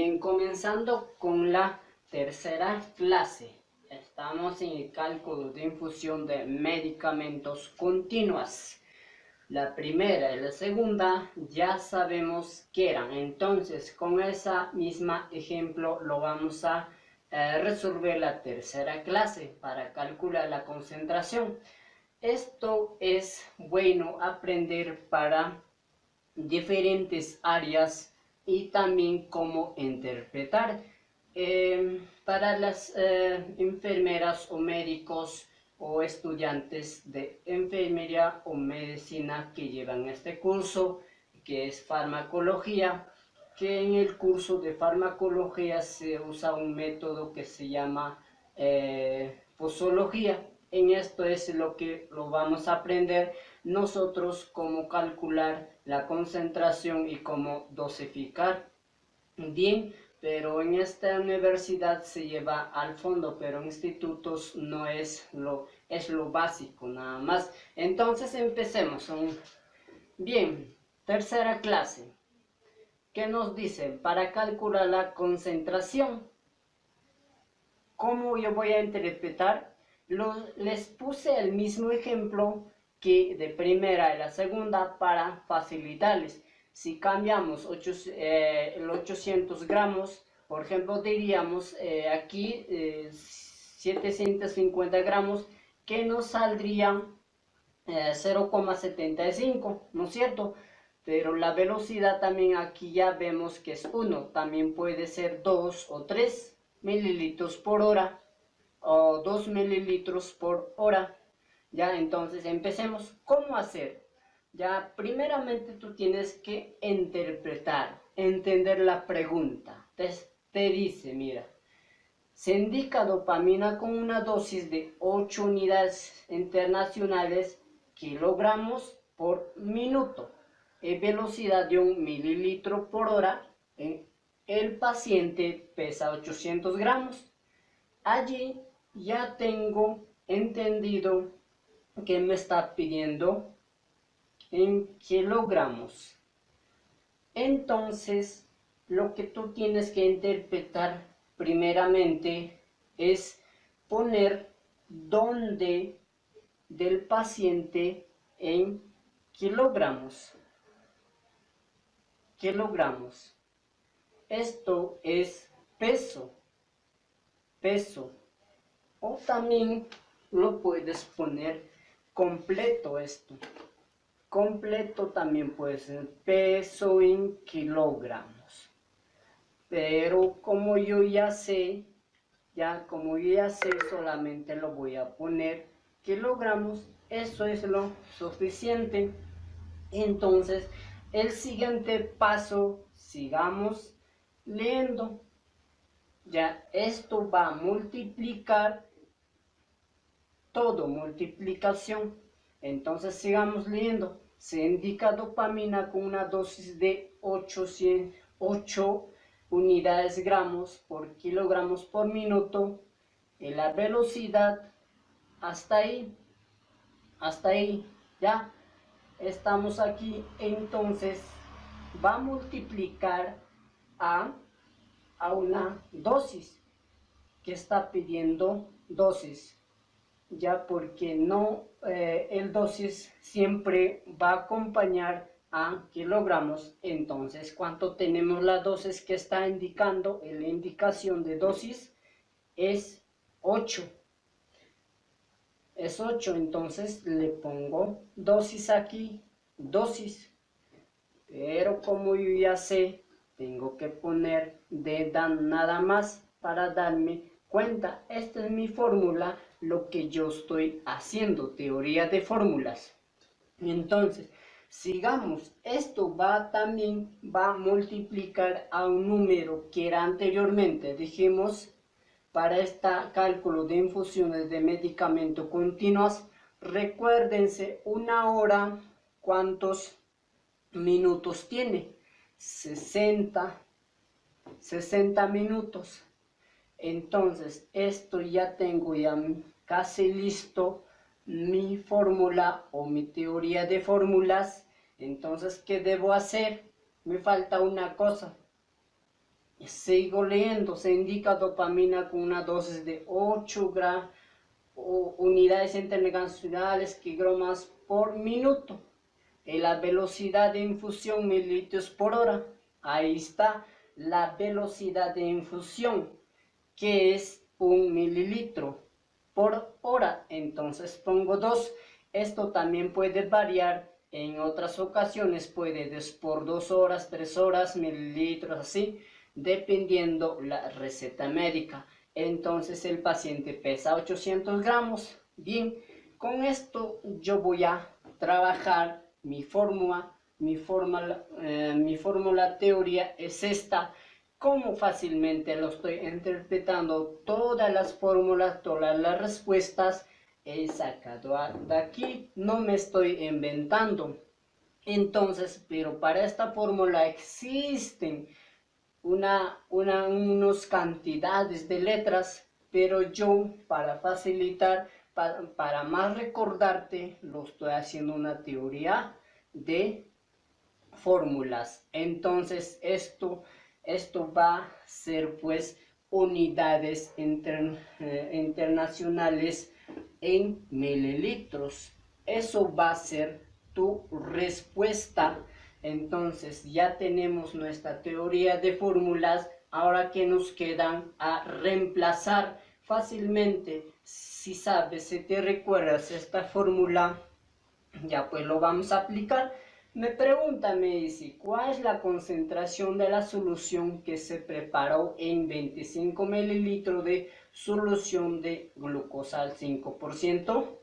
Bien, comenzando con la tercera clase. Estamos en el cálculo de infusión de medicamentos continuas. La primera y la segunda ya sabemos qué eran. Entonces, con esa misma ejemplo lo vamos a resolver la tercera clase para calcular la concentración. Esto es bueno aprender para diferentes áreas y también cómo interpretar. Para las enfermeras o médicos o estudiantes de enfermería o medicina que llevan este curso, que es farmacología, que en el curso de farmacología se usa un método que se llama posología. En esto es lo que lo vamos a aprender nosotros, cómo calcular la concentración y cómo dosificar. Bien, pero en esta universidad se lleva al fondo, pero en institutos no es lo básico nada más. Entonces empecemos. Bien, tercera clase. ¿Qué nos dicen? Para calcular la concentración, ¿cómo yo voy a interpretar? Les puse el mismo ejemplo que de primera y la segunda para facilitarles. Si cambiamos el 800 gramos, por ejemplo, diríamos aquí 750 gramos, que nos saldrían 0,75, ¿no es cierto? Pero la velocidad también aquí ya vemos que es 1, también puede ser 2 o 3 mililitros por hora o 2 mililitros por hora. Ya, entonces empecemos. ¿Cómo hacer? Ya, primeramente tú tienes que interpretar, entender la pregunta. Te dice, mira, se indica dopamina con una dosis de 8 unidades internacionales kilogramos por minuto y velocidad de 1 mililitro por hora. El paciente pesa 800 gramos. Allí ya tengo entendido que me está pidiendo en kilogramos. Entonces, lo que tú tienes que interpretar primeramente es poner dónde del paciente en kilogramos. Kilogramos. Esto es peso. Peso. O también lo puedes poner completo esto. Completo también puede ser peso en kilogramos. Pero como yo ya sé, solamente lo voy a poner kilogramos. Eso es lo suficiente. Entonces, el siguiente paso, sigamos leyendo. Ya esto va a multiplicar todo, multiplicación. Entonces sigamos leyendo. Se indica dopamina con una dosis de 8 unidades gramos por kilogramos por minuto. Y la velocidad hasta ahí, ya estamos aquí. Entonces va a multiplicar a una dosis que está pidiendo dosis, ya porque no el dosis siempre va a acompañar a kilogramos. Entonces, ¿cuánto tenemos la dosis que está indicando? La indicación de dosis es 8. Es 8, entonces le pongo dosis aquí, dosis. Pero como yo ya sé, tengo que poner de nada más para darme cuenta. Esta es mi fórmula, lo que yo estoy haciendo, teoría de fórmulas. Entonces, sigamos. Esto también va a multiplicar a un número que era anteriormente. Dijimos, para este cálculo de infusiones de medicamento continuas, recuérdense, una hora, ¿cuántos minutos tiene? 60 minutos. Entonces, esto ya tengo ya casi listo mi fórmula o mi teoría de fórmulas. Entonces, ¿qué debo hacer? Me falta una cosa. Sigo leyendo. Se indica dopamina con una dosis de 8 unidades internacionales kilogramos por minuto. Y la velocidad de infusión mililitros por hora. Ahí está la velocidad de infusión, que es 1 mililitro por hora. Entonces pongo 2. Esto también puede variar. En otras ocasiones puede por 2 horas, 3 horas, mililitros, así, dependiendo la receta médica. Entonces el paciente pesa 800 gramos. Bien, con esto yo voy a trabajar mi fórmula. Mi fórmula teoría es esta. Como fácilmente lo estoy interpretando, todas las fórmulas, todas las respuestas he sacado de aquí, no me estoy inventando. Entonces, pero para esta fórmula existen unas cantidades de letras, pero yo, para facilitar, para más recordarte, lo estoy haciendo una teoría de fórmulas. Entonces esto va a ser pues unidades internacionales en mililitros. Eso va a ser tu respuesta. Entonces ya tenemos nuestra teoría de fórmulas. Ahora que nos quedan a reemplazar fácilmente. Si sabes, si te recuerdas esta fórmula, ya pues lo vamos a aplicar. Me pregunta, me dice, ¿cuál es la concentración de la solución que se preparó en 25 mililitros de solución de glucosa al 5%?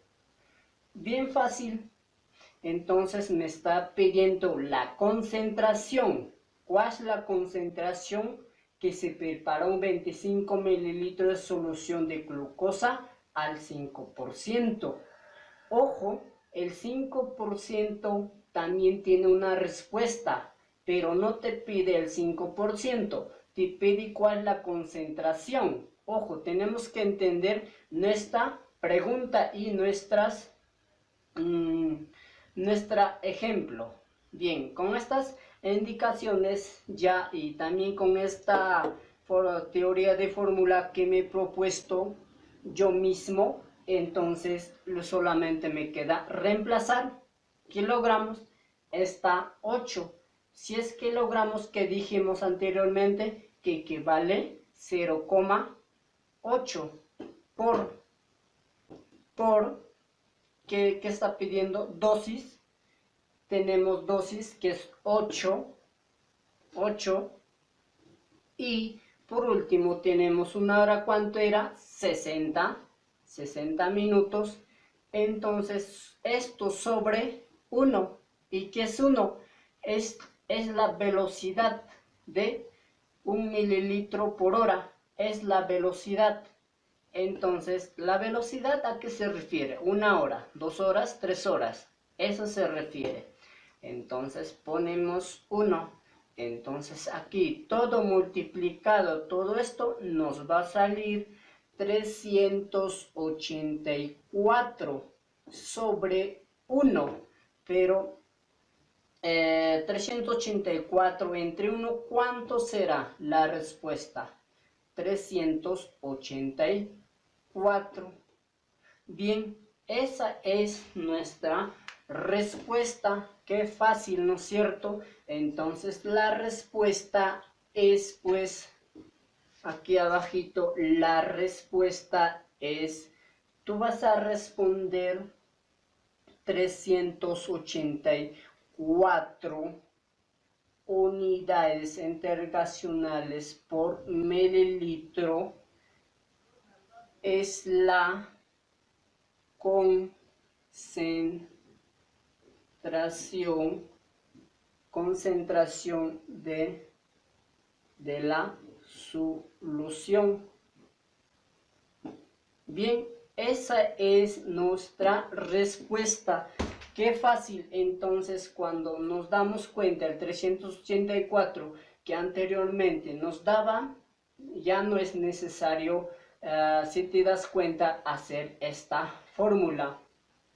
Bien fácil. Entonces me está pidiendo la concentración. ¿Cuál es la concentración que se preparó en 25 mililitros de solución de glucosa al 5%? Ojo, el 5% también tiene una respuesta, pero no te pide el 5%, te pide cuál es la concentración. Ojo, tenemos que entender nuestra pregunta y nuestra ejemplo. Bien, con estas indicaciones ya y también con esta teoría de fórmula que me he propuesto yo mismo, entonces solamente me queda reemplazar kilogramos. Está 8. Si es kilogramos que dijimos anteriormente que equivale 0,8 por que está pidiendo dosis. Tenemos dosis que es 8 y por último tenemos una hora. ¿Cuánto era? 60 minutos. Entonces esto sobre 1. ¿Y qué es 1? Es la velocidad de 1 mililitro por hora. Es la velocidad. Entonces, ¿la velocidad a qué se refiere? 1 hora, 2 horas, 3 horas. Eso se refiere. Entonces ponemos 1. Entonces aquí todo multiplicado, todo esto nos va a salir 384 sobre 1. Pero 384 entre 1, ¿cuánto será la respuesta? 384. Bien, esa es nuestra respuesta. Qué fácil, ¿no es cierto? Entonces la respuesta es, pues, aquí abajito, la respuesta es, tú vas a responder 384 unidades internacionales por mililitro. Es la concentración de la solución. Bien, esa es nuestra respuesta. Qué fácil. Entonces, cuando nos damos cuenta el 384 que anteriormente nos daba, ya no es necesario, si te das cuenta, hacer esta fórmula.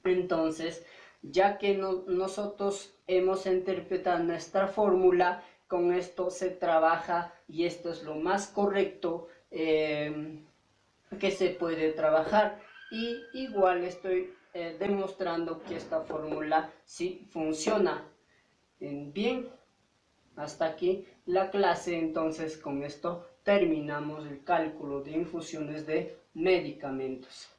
Entonces, ya que nosotros hemos interpretado nuestra fórmula, con esto se trabaja y esto es lo más correcto que se puede trabajar. Y igual estoy demostrando que esta fórmula sí funciona. Bien, hasta aquí la clase. Entonces con esto terminamos el cálculo de infusiones de medicamentos.